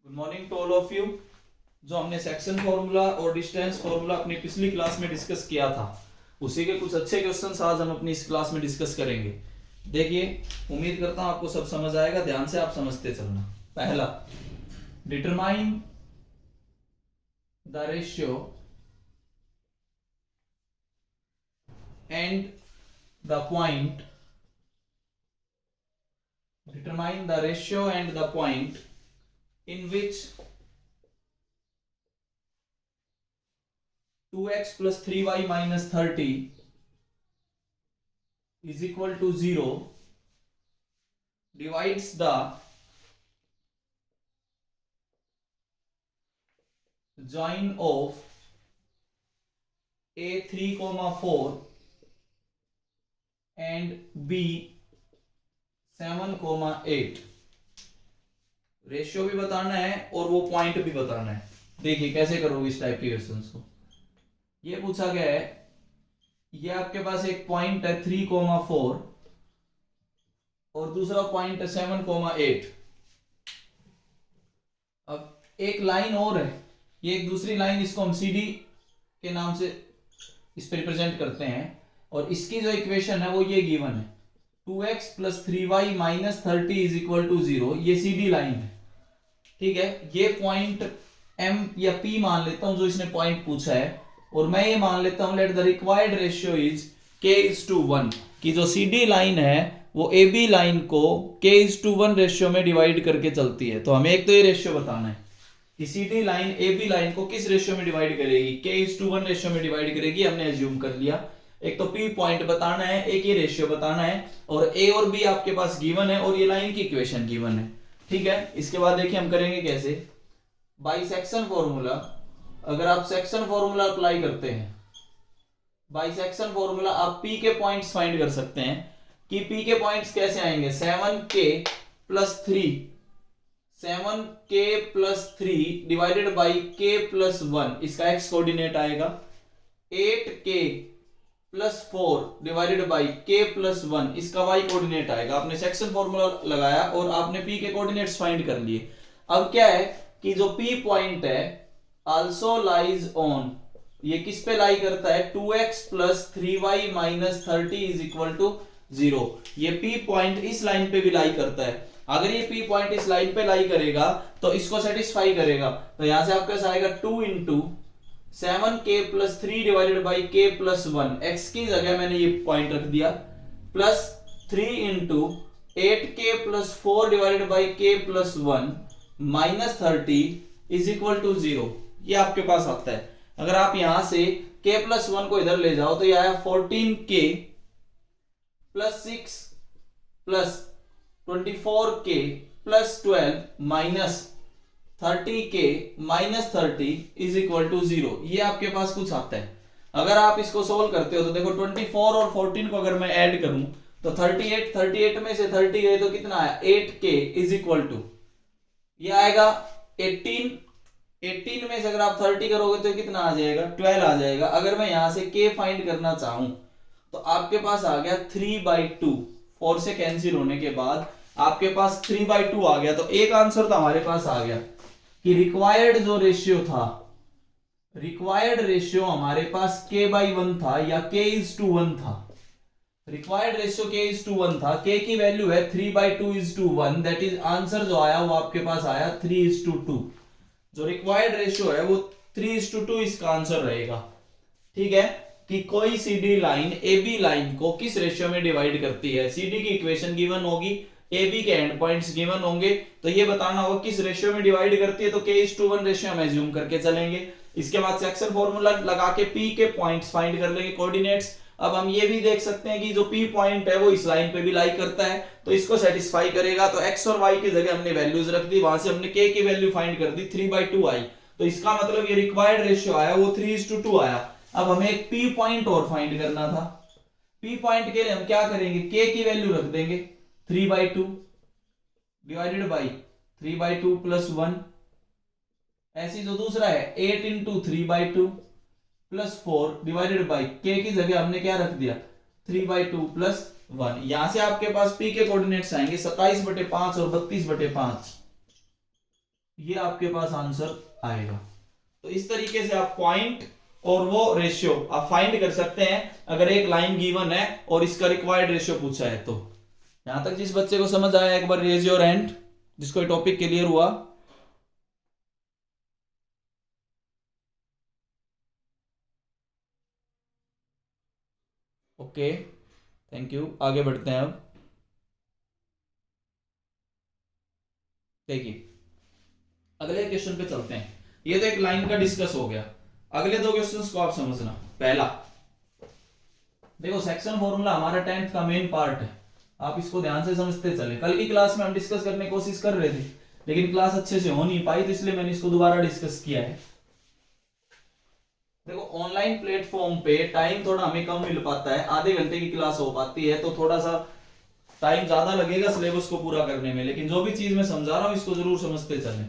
Good morning to all of you. जो हमने section formula और डिस्टेंस फॉर्मूला अपनी पिछली क्लास में डिस्कस किया था, उसी के कुछ अच्छे क्वेश्चंस आज हम अपनी इस क्लास में डिस्कस करेंगे। देखिए, उम्मीद करता हूं आपको सब समझ आएगा, ध्यान से आप समझते चलना। पहला, determine the ratio and the point, determine the ratio and the point in which 2x plus 3y minus 30 is equal to 0 divides the join of a 3,4 and b 7,8। Ratio भी बताना है और वो पॉइंट भी बताना है। देखिए कैसे करोगे इस टाइप के क्वेश्चंस को। ये पूछा गया है, ये आपके पास एक पॉइंट है 3,4 और दूसरा पॉइंट है 7,8। अब एक लाइन और है, ये एक दूसरी लाइन, इसको हम CD के नाम से इस पे रिप्रेजेंट करते हैं और इसकी जो इक्वेशन है वो ये गिवन है 2x plus 3y minus 30 is equal to 0। ये CD लाइन है, ठीक है। ये पॉइंट M या P मान लेता हूं जो इसने पॉइंट पूछा है, और मैं ये मान लेता हूं let the required ratio is k:1 कि जो CD लाइन है वो AB लाइन को k:1 रेशियो में डिवाइड करके चलती है। तो हमें एक तो ये रेशियो बताना है कि CD लाइन AB लाइन को किस रेशियो में डिवाइड करेगी, k:1 रेशियो में डिवाइड करेगी। हमने एज्यूम कर लिया। एक तो P पॉइंट बताना है, एक ये रेशियो बताना है, और A और B आपके पास गिवन है और ये लाइन की इक्वेशन गिवन है, ठीक है। इसके बाद देखिए हम करेंगे कैसे, बाई सेक्शन फॉर्मूला। अगर आप सेक्शन फॉर्मूला अप्लाई करते हैं, बाई सेक्शन फॉर्मूला आप P के पॉइंट्स फाइंड कर सकते हैं कि P के पॉइंट्स कैसे आएंगे। 7k plus 3 divided by k plus 1, इसका x कोऑर्डिनेट आएगा। 8k plus 4 divided by k plus 1, इसका y कोऑर्डिनेट आएगा। आपने सेक्शन फॉर्मूला लगाया और आपने p के कोऑर्डिनेट्स फाइंड कर लिए। अब क्या है कि जो p पॉइंट है आल्सो लाइज ऑन, ये किस पे लाई करता है, 2x plus 3y minus 30 is equal to 0। ये p पॉइंट इस लाइन पे भी लाई करता है। अगर ये p पॉइंट इस लाइन पे लाई करेगा तो इसको सेटिस्फाई करेगा। तो यहां से आपके पास आएगा 2 into 7k plus 3 divided by k plus 1, x की जगह मैंने ये पॉइंट रख दिया, plus 3 into 8k plus 4 divided by k plus 1 minus 30 is equal to 0। ये आपके पास आता है। अगर आप यहां से k प्लस 1 को इधर ले जाओ तो ये आया 14k plus 6 plus 24k plus 12 minus 30k minus 30 is equal to 0। ये आपके पास कुछ आता है। अगर आप इसको सोल्व करते हो तो देखो 24 और 14 को अगर मैं ऐड करूं तो 38 में से 30 गए तो कितना आया, 8k इज इक्वल टू, ये आएगा 18 में से अगर आप 30 करोगे तो कितना आ जाएगा, 12 आ जाएगा। अगर मैं यहां से k फाइंड करना चाहूं तो आपके पास आ गया 3/2। 4 से कैंसिल होने के बाद आपके पास 3/2 आ गया। तो एक आंसर तो हमारे पास आ गया कि रिक्वायर्ड जो रेशियो था, रिक्वायर्ड रेशियो हमारे पास k/1 था या k:1 था। रिक्वायर्ड रेशियो k:1 था। k की वैल्यू है 3/2:1, दैट इज आंसर जो आया वो आपके पास आया 3:2। जो रिक्वायर्ड रेशियो है वो 3:2 इसका आंसर रहेगा, ठीक है। कि कोई CD लाइन AB लाइन को किस रेशियो में डिवाइड करती है। CD की इक्वेशन गिवन होगी, AB के एंड पॉइंट्स गिवन होंगे, तो ये बताना होगा किस रेशियो में डिवाइड करती है। तो k:1 रेशियो हम एज्यूम करके चलेंगे। इसके बाद सेक्शन फॉर्मूला लगा के P के पॉइंट्स फाइंड कर लेंगे, कोऑर्डिनेट्स। अब हम ये भी देख सकते हैं कि जो P पॉइंट है वो इस लाइन पे भी लाई करता है, तो इसको सेटिस्फाई करेगा। तो x और y की जगह हमने वैल्यूज रख दी, वहां से हमने k की वैल्यू फाइंड कर दी, 3/2 आई। तो इसका मतलब ये रिक्वायर्ड रेशियो आया वो 3:2 आया। अब हमें एक P पॉइंट और फाइंड करना था। P पॉइंट के लिए हम क्या करेंगे, k की वैल्यू रख देंगे 3/2 डिवाइडेड बाई 3/2 प्लस 1। ऐसी जो दूसरा है 8 into 3/2 plus 4 divided by k की जगह हमने क्या रख दिया, 3/2 प्लस 1। यहां से आपके पास P के कोऑर्डिनेट्स आएंगे 27/5 और 32/5। ये आपके पास आंसर आएगा। तो इस तरीके से आप पॉइंट और वो रेशियो आप फाइंड कर सकते हैं अगर एक लाइन गिवन है और इसका रिक्वायर्ड रेशियो पूछा है तो। यहां तक जिस बच्चे को समझ आया एक बार रेज योर हैंड, जिसको ये टॉपिक क्लियर हुआ। Okay, thank you. आगे बढ़ते हैं अब। देखिए अगले क्वेश्चन पे चलते हैं। ये तो एक लाइन का डिस्कस हो गया। अगले दो क्वेश्चंस को आप समझना। पहला देखो, सेक्शन फॉर्मूला हमारा 10th का मेन पार्ट है, आप इसको ध्यान से समझते चले। कल की क्लास में हम डिस्कस करने की कोशिश कर रहे थे लेकिन क्लास अच्छे से हो नहीं पाई, तो इसलिए मैंने इसको दोबारा डिस्कस किया है। देखो ऑनलाइन प्लेटफॉर्म पे टाइम थोड़ा हमें कम मिल पाता है, आधे घंटे की क्लास हो पाती है तो थोड़ा सा टाइम ज्यादा लगेगा सिलेबस को पूरा करने में, लेकिन जो भी चीज मैं समझा रहा हूं इसको जरूर समझते चलें।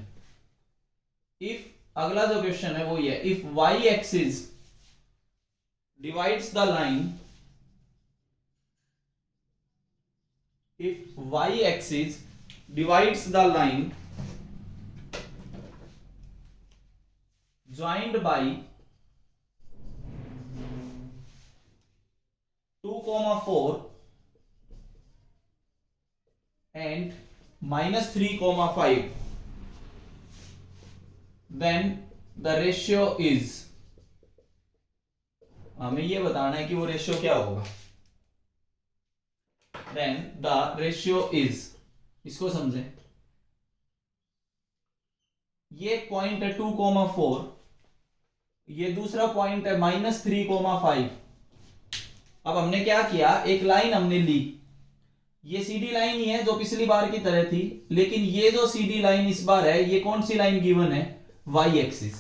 इफ अगला जो क्वेश्चन है वो ये, if y axis divides the line, if y-axis divides the line joined by 2,4 and -3,5, then the ratio is, हमें ये बताना है कि वो रेशियो क्या होगा। then the ratio is, इसको समझें। ये पॉइंट है 2,4, ये दूसरा पॉइंट है -3,5। अब हमने क्या किया, एक लाइन हमने ली, ये सीधी लाइन ही है जो पिछली बार की तरह थी, लेकिन ये जो सीधी लाइन इस बार है ये कौन सी लाइन गिवन है, वाई एक्सिस।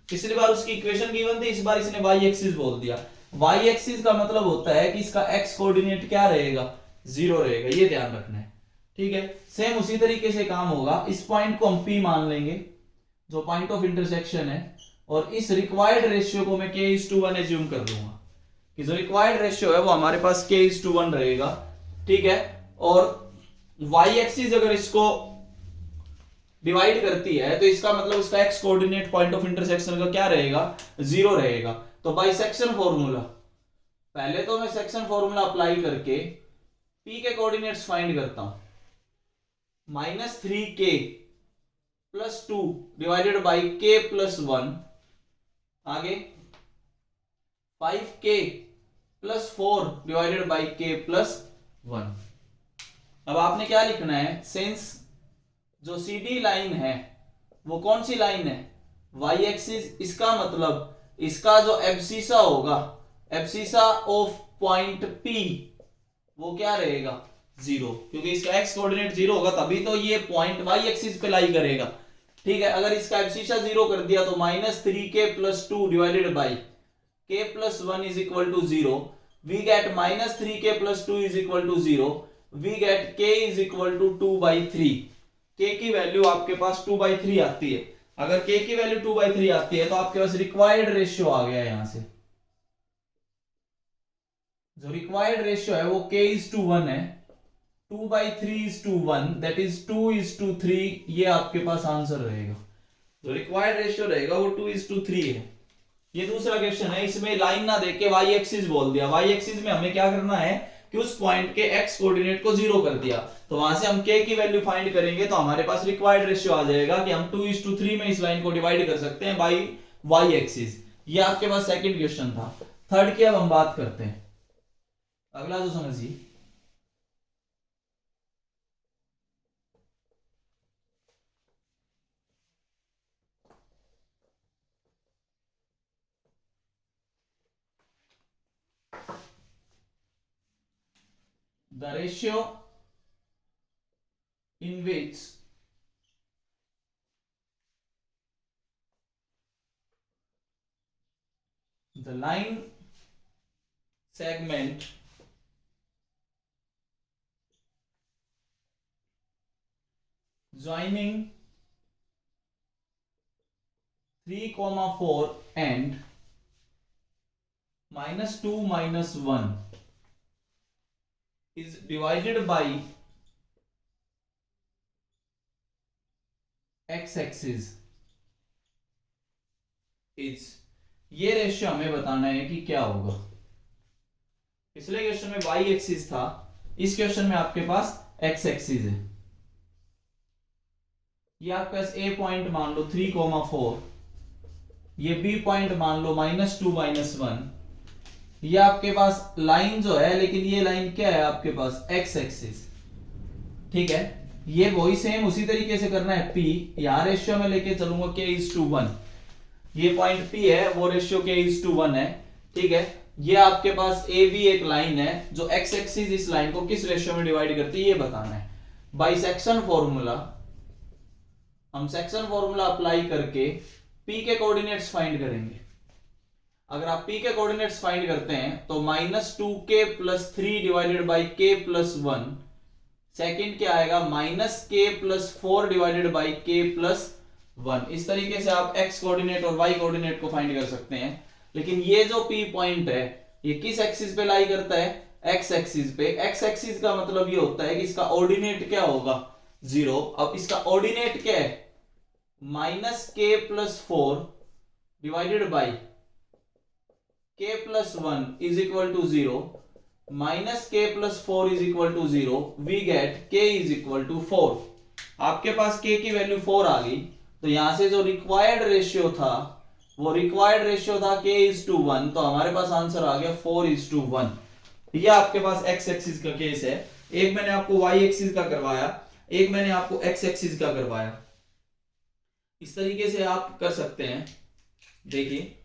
पिछली बार उसकी इक्वेशन गिवन थी, इस बार इसने वाई एक्सिस बोल दिया। वाई एक्सिस का मतलब होता है कि इसका एक्स कोऑर्डिनेट क्या रहेगा, 0 रहेगा, ये ध्यान रखना है। ठीक है, सेम उसी तरीके से काम होगा। इस पॉइंट को हम P मान लेंगे जो पॉइंट ऑफ इंटरसेक्शन है, और इस रिक्वायर्ड रेशियो को मैं k:1 एज्यूम कर लूंगा कि जो रिक्वायर्ड रेशियो है वो हमारे पास k:1 रहेगा। ठीक है, और y एक्सिस अगर इसको डिवाइड करती है तो इसका मतलब उसका x coordinate point of intersection का क्या रहेगा, 0 रहेगा। तो बाई सेक्शन फॉर्मूला, पहले तो मैं सेक्शन फॉर्मूला अप्लाई करके P के कोऑर्डिनेट्स फाइंड करता हूं। -3k + 2 डिवाइडेड बाई k + 1, आगे 5k + 4 डिवाइडेड बाई k + 1। अब आपने क्या लिखना है, सिंस जो सीधी लाइन है वो कौन सी लाइन है, वाई एक्सिस, इसका मतलब इसका जो एब्सिसा होगा, एब्सिसा ऑफ पॉइंट P, वो क्या रहेगा, 0, क्योंकि इसका एक्स कोऑर्डिनेट 0 होगा तभी तो ये पॉइंट वाई एक्सिस पे लाई करेगा। ठीक है, अगर इसका एब्सिसा 0 कर दिया तो -3k + 2 divided by k + 1 is equal to 0, we get -3k + 2 is equal to 0, we get k is equal to 2/3। k की वैल्यू आपके पास 2/3 आती है। अगर k की वैल्यू 2/3 आती है तो आपके पास रिक्वायर्ड रेशियो आ गया। यहां से जो रिक्वायर्ड रेशियो है वो k:1 है, 2/3:1, दैट इज 2:3। ये आपके पास आंसर रहेगा। जो रिक्वायर्ड रेशियो रहेगा वो 2:3 है। ये दूसरा क्वेश्चन है, इसमें लाइन ना देके वाई एक्सिस बोल दिया। वाई एक्सिस में हमें क्या करना है कि उस पॉइंट के एक्स कोऑर्डिनेट को 0 कर दिया, तो वहां से हम k की वैल्यू फाइंड करेंगे तो हमारे पास रिक्वायर्ड रेशियो आ जाएगा कि हम 2:3 में इस लाइन को डिवाइड कर सकते हैं बाई वाई एक्सिस। ये आपके पास सेकंड क्वेश्चन था। थर्ड की अब हम बात करते हैं। अगला जो समझिए, the ratio in which the line segment joining 3,4 and -2 -1 is divided by x axis is, ये रेशियो हमें बताना है कि क्या होगा। पिछले क्वेश्चन में वाई एक्सिस था, इस क्वेश्चन में आपके पास एक्स एक्सिस है। ये आपके पास ए पॉइंट मान लो 3,4, ये बी पॉइंट मान लो -2 -1। ये आपके पास लाइन जो है, लेकिन ये लाइन क्या है आपके पास एक्स एक्सिस, ठीक है। ये वही सेम उसी तरीके से करना है, पी यहां रेशियो में लेके चलूंगा k:1, ये पॉइंट P है, वो रेशियो k:1 है, ठीक है। ये आपके पास ए बी एक लाइन है जो एक्स एक्सिस इस लाइन को किस रेशियो में डिवाइड करती है ये बताना है। बाई सेक्शन फॉर्मूला, हम सेक्शन फॉर्मूला अप्लाई करके P के कोऑर्डिनेट्स फाइंड करेंगे। अगर आप P के कोऑर्डिनेट्स फाइंड करते हैं तो -2k + 3 divided by k + 1, second क्या आएगा -k + 4 डिवाइडेड बाई k + 1। इस तरीके से आप x कोऑर्डिनेट और y कोऑर्डिनेट को फाइंड कर सकते हैं। लेकिन ये जो P पॉइंट है ये किस एक्सिस पे लाई करता है, x एक्सिस पे। x एक्सिस का मतलब ये होता है कि इसका ऑर्डिनेट क्या होगा, 0। अब इसका ऑर्डिनेट क्या है, -k + 4 divided by k + 1 is equal to 0, -k + 4 is equal to 0, we get k is equal to 4। आपके पास k की वैल्यू 4 आ गई, तो यहां से जो रिक्वायर्ड रेशियो था वो रिक्वायर्ड रेशियो था k:1, तो हमारे पास आंसर आ गया 4:1। ये आपके पास x एक्सिस का केस है। एक मैंने आपको y एक्सिस का करवाया, एक मैंने आपको x एक्सिस का करवाया। इस तरीके से आप कर सकते हैं। देखिए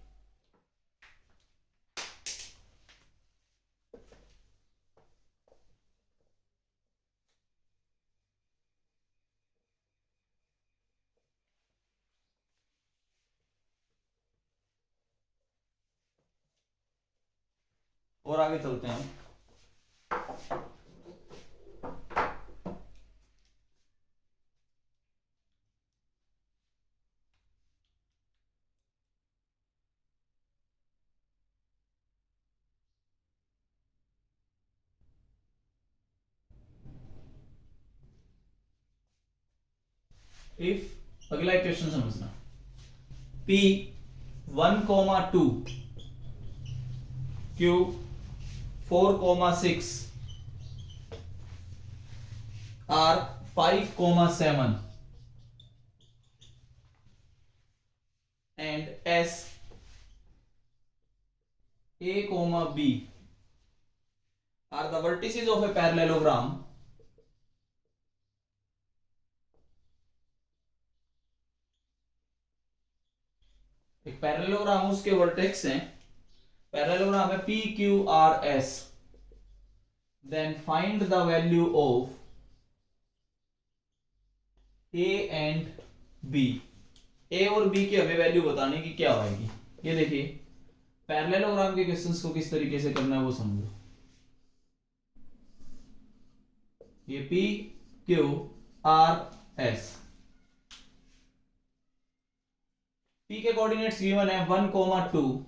और आगे चलते हैं। इफ अगला क्वेश्चन समझना, P 1,2 Q 4,6 R 5,7 and S A, B are the vertices of a parallelogram एक पैरेललोग्राम उसके वर्टेक्स हैं, पैरेललोग्राम है P Q R S, then find the value of A and B। A और B की हमें value बताने की क्या होगी। ये देखिए पैरेललोग्राम के क्वेश्चंस को किस तरीके से करना है वो समझो। ये P Q R S, P के कोऑर्डिनेट्स गिवन है 1,2,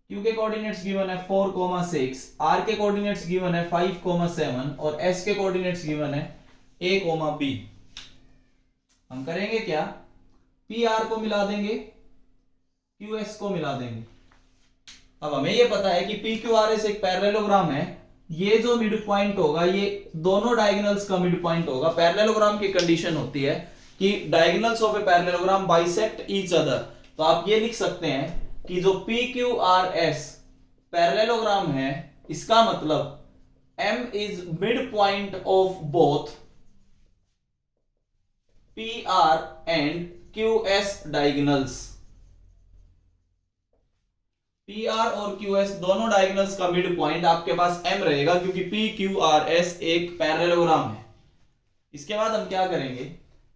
Q के कोऑर्डिनेट्स गिवन है 4,6, R के कोऑर्डिनेट्स गिवन है 5,7 और S के कोऑर्डिनेट्स गिवन है A, B। हम करेंगे क्या, P R को मिला देंगे, Q S को मिला देंगे। अब हमें ये पता है कि P Q R S एक पैरेललोग्राम है, ये जो मिड पॉइंट होगा ये दोनों डायगोनल्स का मिड पॉइंट होगा। पैरेललोग्राम की कंडीशन होती है कि diagonals of a parallelogram bisect each other. तो आप ये लिख सकते हैं कि जो PQRS पैरेललोग्राम है, इसका मतलब M is mid point of both PR and QS diagonals. PR और QS दोनों डायगोनल्स का मिड पॉइंट आपके पास M रहेगा, क्योंकि PQRS एक पैरेललोग्राम है। इसके बाद हम क्या करेंगे,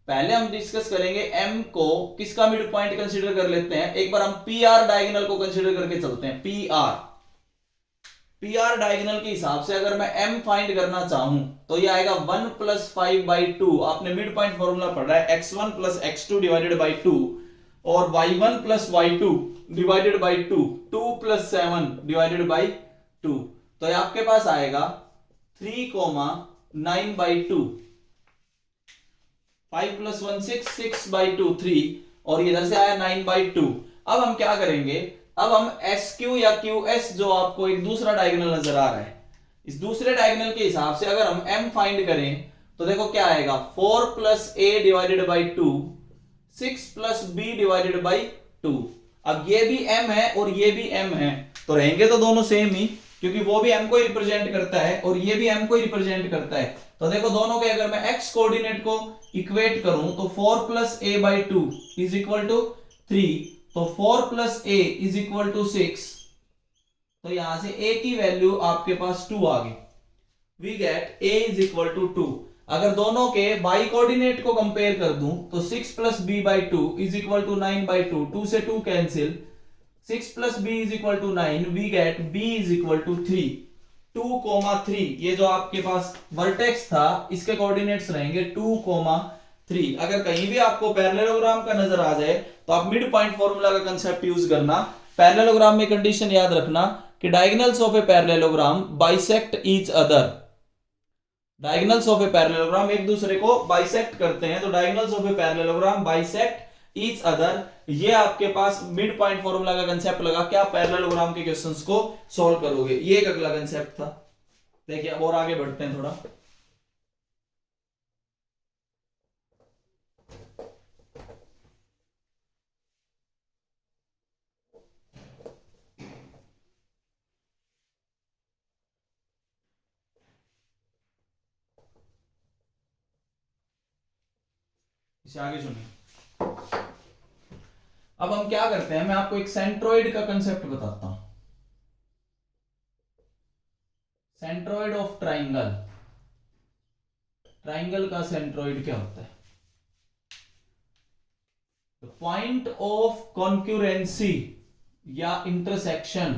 पहले हम डिस्कस करेंगे M को किसका मिड पॉइंट कंसीडर कर लेते हैं। एक बार हम PR डायगोनल को कंसीडर करके चलते हैं। PR डायगोनल के हिसाब से अगर मैं M फाइंड करना चाहूं तो ये आएगा 1 + 5/2। आपने मिड पॉइंट फॉर्मूला पढ़ा है x1 + x2 डिवाइडेड बाई 2 और y1 + y2 divided by 2, 2 + 7 divided by 2। तो ये आपके पास आएगा 3,9/2। 5 + 1 6, 6/2 3, और इधर से आया 9/2। अब हम क्या करेंगे, अब हम SQ या QS जो आपको एक दूसरा डायगोनल नजर आ रहा है, इस दूसरे डायगोनल के हिसाब से अगर हम M फाइंड करें तो देखो क्या आएगा, 4 + A / 2, 6 + B / 2। अब ये भी M है और ये भी M है, तो रहेंगे तो दोनों सेम ही, क्योंकि वो भी M को ही रिप्रेजेंट करता है और ये भी M को ही रिप्रेजेंट करता है। तो देखो दोनों के अगर मैं x कोऑर्डिनेट को इक्वेट करूं तो 4 + A/2 = 3, तो 4 + A = 6, तो यहां से A की वैल्यू आपके पास 2 आ गई। We get A = 2। अगर दोनों के बाई कोऑर्डिनेट को कंपेयर कर दूं तो 6 + B/2 = 9/2, 2 से 2 cancel, 6 + B = 9, we get B = 3। 2, 3, ये जो आपके पास वर्टेक्स था इसके कोऑर्डिनेट्स रहेंगे 2, 3। अगर कहीं भी आपको पैरेललोग्राम का नजर आ जाए तो आप मिड पॉइंट फॉर्मूला का कंसेप्ट यूज करना। पैरेललोग्राम में कंडीशन याद रखना कि diagonals of a parallelogram bisect each other. Diagonals of a parallelogram एक दूसरे को बाइसेक्ट करते हैं, तो diagonals of a parallelogram bisect each other. ये आपके पास मिड पॉइंट फॉर्मूला का कंसेप्ट लगा के आप पैरेललोग्राम के क्वेश्चंस को सॉल्व करोगे। ये एक अगला कंसेप्ट था। देखिए अब और आगे बढ़ते हैं थोड़ा। इसे आगे सुनिए। अब हम क्या करते हैं, मैं आपको एक सेंट्रोइड का कंसेप्ट बताता हूं। सेंट्रोइड ऑफ ट्राइंगल, ट्राइंगल का सेंट्रोइड क्या होता है? पॉइंट ऑफ कॉन्क्यूरेंसी या इंटरसेक्शन,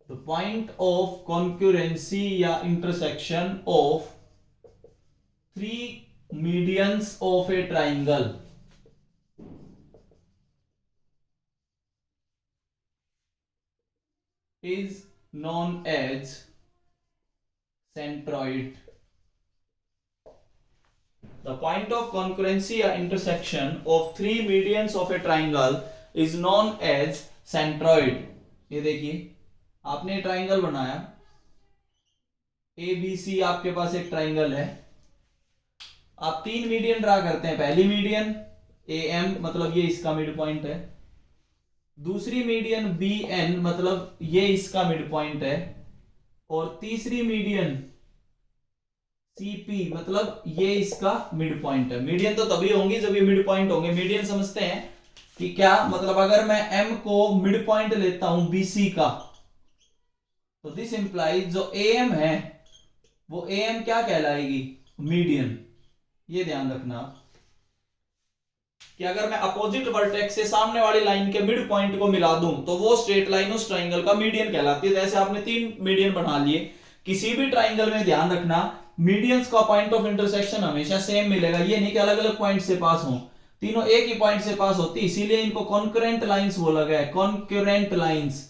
द पॉइंट ऑफ कॉन्क्यूरेंसी या intersection of 3 medians of A triangle is known as centroid. The point of concurrency or intersection of 3 medians of a triangle is known as centroid. ये देखिए आपने triangle बनाया ABC, आपके पास एक triangle है, आप 3 median draw करते हैं। पहली मीडियन AM मतलब ये इसका मिड पॉइंट है, दूसरी मीडियन BN मतलब ये इसका मिड पॉइंट है, और तीसरी मीडियन CP मतलब ये इसका मिड पॉइंट है। मीडियन तो तभी होंगी जब ये मिड पॉइंट होंगे। मीडियन समझते हैं कि क्या मतलब, अगर मैं M को मिड पॉइंट लेता हूं BC का, तो दिस इंप्लाइज जो AM है वो AM क्या कहलाएगी? मीडियन। ये ध्यान रखना कि अगर मैं अपोजिट वर्टेक्स से सामने वाली लाइन के मिड पॉइंट को मिला दूं तो वो स्ट्रेट लाइन उस ट्राइंगल का मीडियन कहलाती है। जैसे आपने 3 मीडियन बना लिए, किसी भी ट्राइंगल में ध्यान रखना मीडियंस का पॉइंट ऑफ इंटरसेक्शन हमेशा सेम मिलेगा। ये नहीं कि अलग अलग पॉइंट से पास हो, तीनों एक ही पॉइंट से पास होती, इसीलिए इनको कॉन्करेंट लाइंस बोला गया है। कॉन्करेंट लाइंस,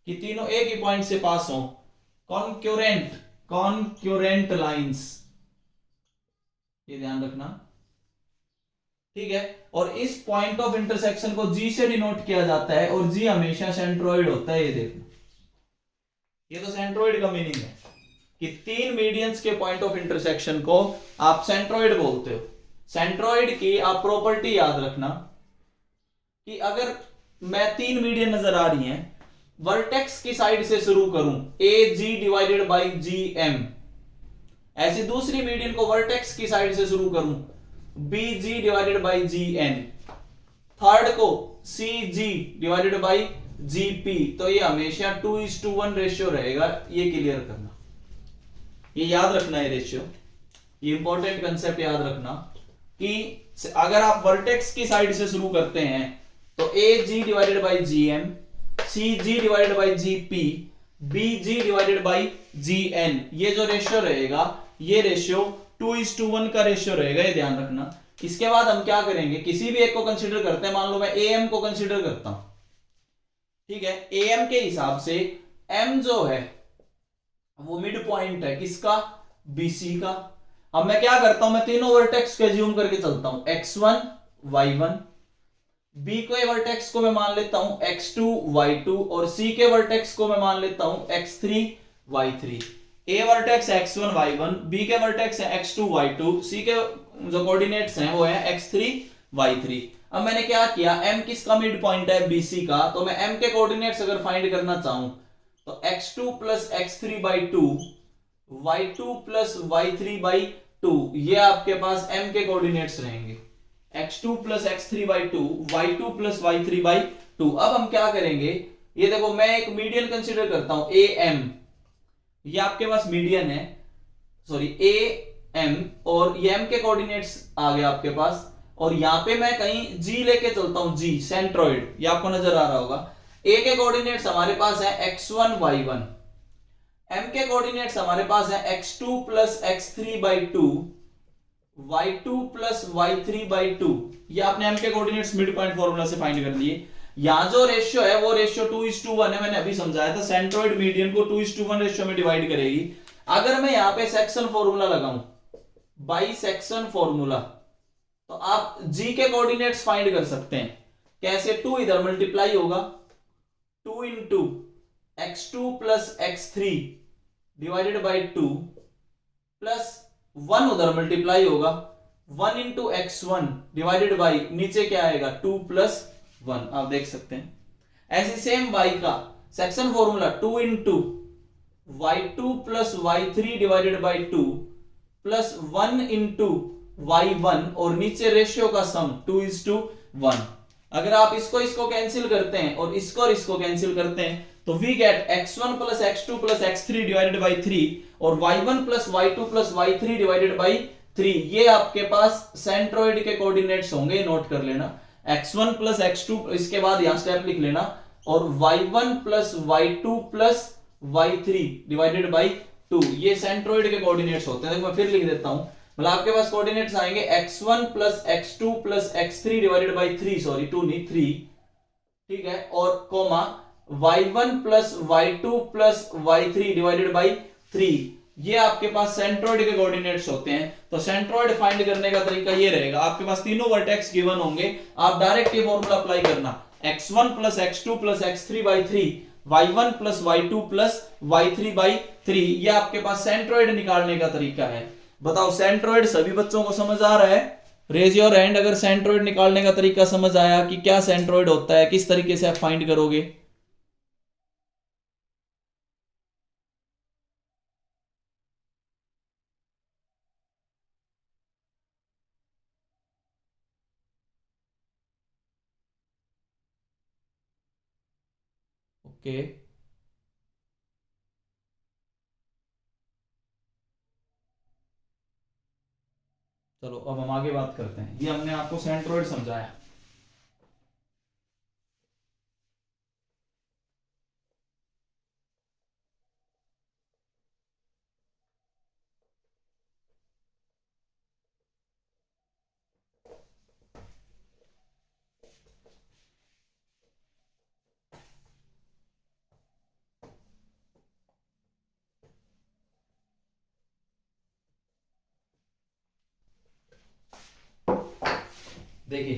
कि तीनों एक ही पॉइंट से पास हो। कॉन्करेंट लाइंस, ये ध्यान रखना, ठीक है। और इस पॉइंट ऑफ इंटरसेक्शन को G से डिनोट किया जाता है, और G हमेशा सेंट्रोइड होता है। ये देखो, ये तो सेंट्रोइड का मीनिंग है कि 3 मीडियंस के पॉइंट ऑफ इंटरसेक्शन को आप सेंट्रोइड बोलते हो। सेंट्रोइड की आप प्रॉपर्टी याद रखना कि अगर मैं 3 मीडियन नजर आ रही हैं, वर्टेक्स की साइड से शुरू करूं AG / GM, ऐसे दूसरी मीडियन को वर्टेक्स की साइड से शुरू करूं BG / GN, थर्ड को CG / GP, तो ये हमेशा 2:1 रेशियो रहेगा। ये क्लियर करना, ये याद रखना है रेशियो, ये इंपॉर्टेंट कंसेप्ट याद रखना कि अगर आप वर्टेक्स की साइड से शुरू करते हैं तो AG / GM, CG / GP, BG / GN, ये जो रेशियो रहेगा ये रेशियो 2:1 का रेशियो रहेगा। ये ध्यान रखना। इसके बाद हम क्या करेंगे, किसी भी एक को कंसीडर करते हैं। मान लो मैं AM को कंसीडर करता हूं, ठीक है। AM के हिसाब से M जो है वो मिड पॉइंट है किसका? BC का। अब मैं क्या करता हूं, मैं तीनों वर्टेक्स को एज्यूम करके चलता हूं, x1 y1, बी के वर्टेक्स को मैं मान लेता हूं x2 y2 और सी के वर्टेक्स को मैं मान लेता हूं x3 y3। ए वर्टेक्स x1 y1, बी के वर्टेक्स है x2 y2, सी के जो कोऑर्डिनेट्स हैं वो है x3 y3। अब मैंने क्या किया, m किसका मिड पॉइंट है, bc का, तो मैं m के कोऑर्डिनेट्स अगर फाइंड करना चाहूं तो x2 plus x3 by 2, y2 plus y3 by 2, ये आपके पास m के कोऑर्डिनेट्स रहेंगे, x2 plus x3 by 2, y2 plus y3 by 2। अब हम क्या करेंगे, ये देखो मैं एक मीडियन कंसीडर करता हूं am, ये आपके पास मीडियन है, सॉरी am, और ये m के कोऑर्डिनेट्स आ गए आपके पास, और यहां पे मैं कहीं g लेके चलता हूं, g सेंट्रोइड, ये आपको नजर आ रहा होगा। a के कोऑर्डिनेट्स हमारे पास है x1 y1, m के कोऑर्डिनेट्स हमारे पास है x2 plus x3 by 2, y2 plus y3 by 2। ये आपने m के कोऑर्डिनेट्स मिड पॉइंट फॉर्मूला से फाइंड कर लिए। यहां जो रेशियो है वो रेशियो 2:1 है, मैंने अभी समझाया था, सेंट्रोइड मीडियन को 2:1 रेशियो में डिवाइड करेगी। अगर मैं यहां पे सेक्शन फॉर्मूला लगाऊं, बाई सेक्शन फॉर्मूला, तो आप g के कोऑर्डिनेट्स फाइंड कर सकते हैं। कैसे, 2 इधर मल्टीप्लाई होगा, 2 into x2 plus x3 divided by 2 plus 1 उधर मल्टीप्लाई होगा, 1 इंटू x1 डिवाइडेड बाई नीचे क्या आएगा 2 प्लस 1, आप देख सकते हैं। ऐसे सेम y का section formula 2 into y2 plus y3 divided by 2 plus 1 into y1 और नीचे रेशियो का सम 2:1। अगर आप इसको कैंसिल करते हैं और इसको कैंसिल करते हैं तो we get x1 plus x2 plus x3 divided by 3 और y1 plus y2 plus y3 divided by 3। ये आपके पास सेंट्रोइड के कोऑर्डिनेट्स होंगे, नोट कर लेना, x1 प्लस x2, इसके बाद यहां स्टेप लिख लेना, और y1 plus y2 plus y3 divided by 2, ये सेंट्रोइड के कोऑर्डिनेट्स होते हैं। देखो मैं फिर लिख देता हूं, मतलब आपके पास कोऑर्डिनेट्स आएंगे x1 plus x2 plus x3 divided by 3, sorry 2 नहीं 3, ठीक है, और comma y1 plus y2 plus y3 divided by 3, ये आपके पास सेंट्रोइड के कोऑर्डिनेट्स होते हैं। तो सेंट्रोइड फाइंड करने का तरीका ये रहेगा, आपके पास तीनों वर्टेक्स गिवन होंगे, आप डायरेक्ट ये फॉर्मूला अप्लाई करना, x1 plus x2 plus x3 by 3, y1 plus y2 plus y3 by 3, ये आपके पास सेंट्रोइड निकालने का तरीका है। बताओ सेंट्रोइड सभी बच्चों को समझ आ रहा है? रेज योर हैंड अगर सेंट्रोइड निकालने का तरीका समझ आया कि क्या सेंट्रोइड होता है, किस तरीके से आप फाइंड करोगे। ओके, चलो अब हम आगे बात करते हैं। ये हमने आपको सेंट्रोइड समझाया। देखिए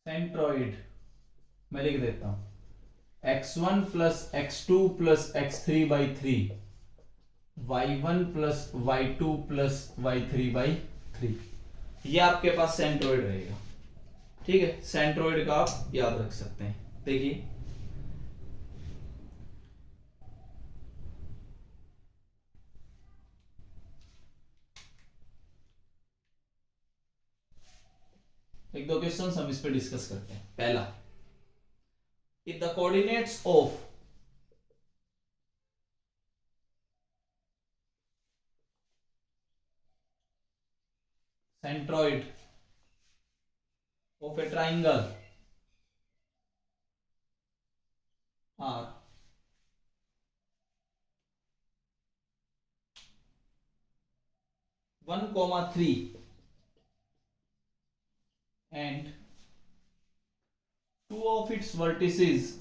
सेंट्रोइड मैं लिख देता हूं, x1 plus x2 plus x3 by 3, y1 plus y2 plus y3 by 3, ये आपके पास सेंट्रोइड रहेगा। ठीक है, सेंट्रोइड का आप याद रख सकते हैं। देखिए एक दो क्वेश्चन हम इस पे डिस्कस करते हैं। पहला, if the coordinates of centroid of a triangle are 1,3 and two of its vertices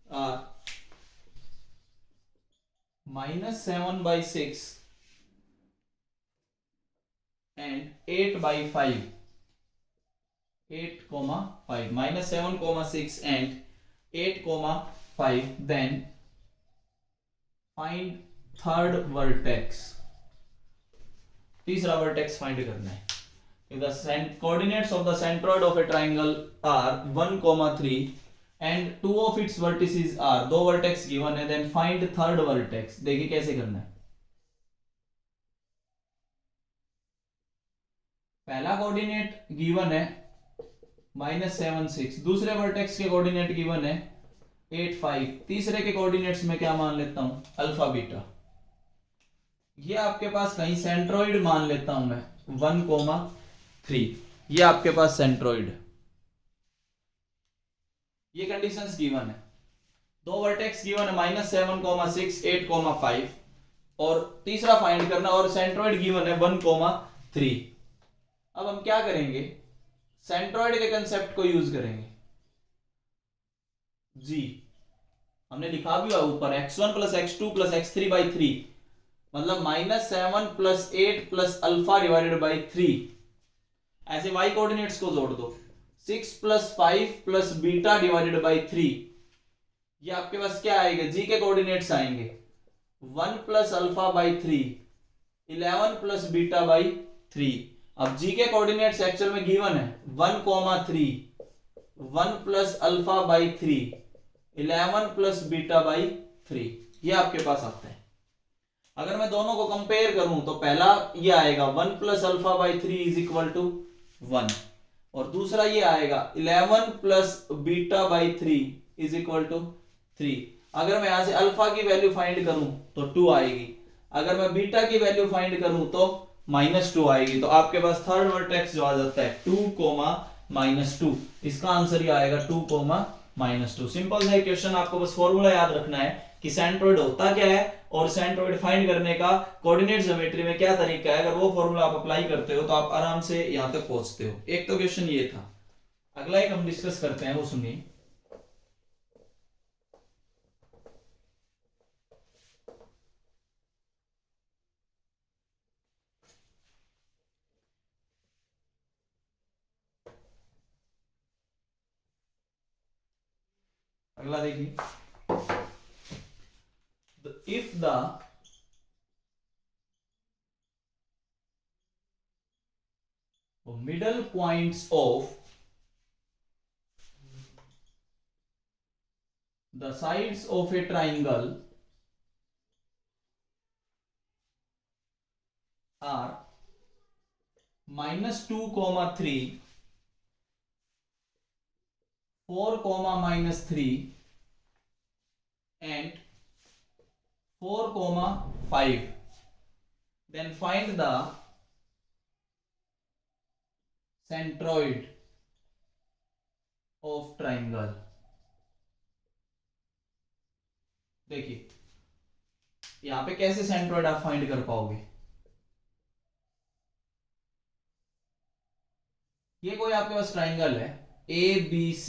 are -7/6 and 8/5, 8,5, -7,6 and 8,5, then find third vertex, तीसरा वर्टेक्स फाइंड करना है। If the coordinates of the centroid of a triangle are 1,3 and two of its vertices are, दो vertex given है, then find third vertex। देखिए कैसे करना है। पहला कोऑर्डिनेट गिवन है -7,6, दूसरे वर्टेक्स के कोऑर्डिनेट गिवन है 8,5, तीसरे के कोऑर्डिनेट्स में क्या मान लेता हूं, अल्फा बीटा। ये आपके पास कहीं सेंट्रोइड मान लेता हूं मैं 1,3, ये आपके पास सेंट्रोइड, ये कंडीशंस गिवन है। दो वर्टेक्स गिवन है -7,6, 8,5 और तीसरा फाइंड करना, और सेंट्रोइड गिवन है 1,3। अब हम क्या करेंगे, सेंट्रोइड के कंसेप्ट को यूज करेंगे। जी हमने लिखा भी हुआ ऊपर x1 + x2 + x3/3, मतलब -7 + 8 + अल्फा डिवाइडेड बाई 3। ऐसे y कोऑर्डिनेट्स को जोड़ दो, 6 + 5 + बीटा डिवाइडेड बाई 3। ये आपके पास क्या आएगा, g के कोऑर्डिनेट्स आएंगे 1 + अल्फा/3, 11 + बीटा/3। अब g के कोऑर्डिनेट्स एक्चुअल में गिवन है 1,3, 1 + अल्फा/3, 11 + बीटा/3, ये आपके पास आता है। अगर मैं दोनों को कंपेयर करूं तो पहला ये आएगा 1 + अल्फा/3 = 1, और दूसरा ये आएगा 11 + बीटा/3 = 3। अगर मैं यहां से अल्फा की वैल्यू फाइंड करूं तो 2 आएगी, अगर मैं बीटा की वैल्यू फाइंड करूं तो -2 आएगी। तो आपके पास थर्ड वर्टेक्स जो आ जाता है 2, -2, इसका आंसर ही आएगा 2, -2। सिंपल है क्वेश्चन, आपको बस फॉर्मूला याद रखना है कि सेंट्रोइड होता क्या है और सेंट्रोइड फाइंड करने का कोऑर्डिनेट ज्योमेट्री में क्या तरीका है। अगर वो फॉर्मूला आप अप्लाई करते हो तो आप आराम से यहां तक पहुंचते हो। एक तो क्वेश्चन ये था, अगला एक हम डिस्कस करते हैं, वो सुनिए। अगला देखिए, if the middle points of the sides of a triangle are -2,3, 4,-3 and 4,5, then find the centroid of triangle। देखिए यहां पे कैसे सेंट्रोइड आप फाइंड कर पाओगे। ये कोई आपके पास ट्राइंगल है ABC,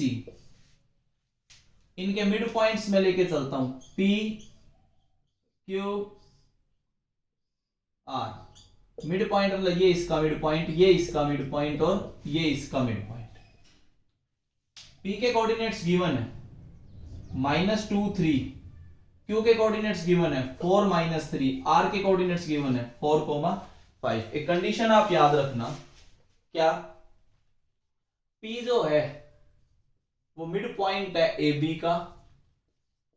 इनके मिड पॉइंट्स में लेके चलता हूं PQR। मिड पॉइंट मतलब ये इसका मिड पॉइंट, ये इसका मिड पॉइंट और ये इसका मिड पॉइंट। P के कोऑर्डिनेट्स गिवन है -2, 3, Q के कोऑर्डिनेट्स गिवन है 4, -3, R के कोऑर्डिनेट्स गिवन है 4,5। एक कंडीशन आप याद रखना, क्या P जो है वो मिड पॉइंट है AB का,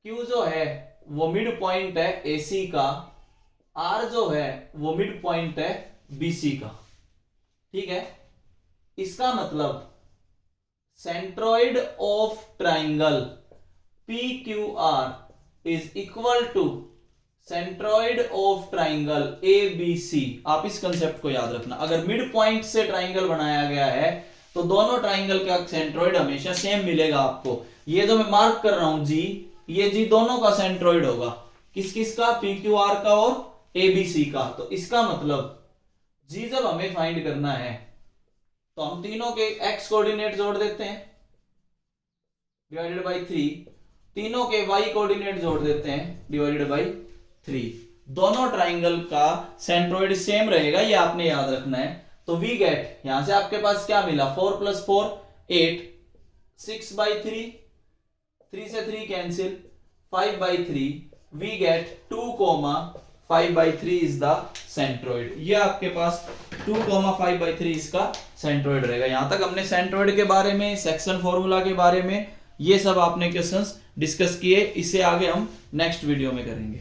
Q जो है वो मिड पॉइंट है AC का, R जो है वो मिड पॉइंट है BC का। ठीक है, इसका मतलब centroid of triangle PQR is equal to centroid of triangle ABC। आप इस कंसेप्ट को याद रखना। अगर मिड पॉइंट से ट्राइंगल बनाया गया है तो दोनों ट्राइंगल का सेंट्रोइड हमेशा सेम मिलेगा आपको। ये जो मैं मार्क कर रहा हूं G, ये G दोनों का सेंट्रोइड होगा। किस किस का, PQR का और ABC का। तो इसका मतलब G जब हमें फाइंड करना है तो हम तीनों के x कोऑर्डिनेट जोड़ देते हैं डिवाइडेड बाई 3, तीनों के y कोऑर्डिनेट जोड़ देते हैं डिवाइडेड बाई 3, दोनों ट्राइंगल का सेंट्रोइड सेम रहेगा, ये आपने याद रखना है। तो वी गेट, यहां से आपके पास क्या मिला, 4 + 4 8, 6/3, 3 से 3 cancel, 5/3, we get 2,5/3 is the centroid. ये आपके पास 2,5/3 इसका सेंट्रोइड रहेगा। यहां तक हमने सेंट्रोइड के बारे में, सेक्शन फॉर्मूला के बारे में, ये सब आपने क्वेश्चंस डिस्कस किए। इसे आगे हम नेक्स्ट वीडियो में करेंगे।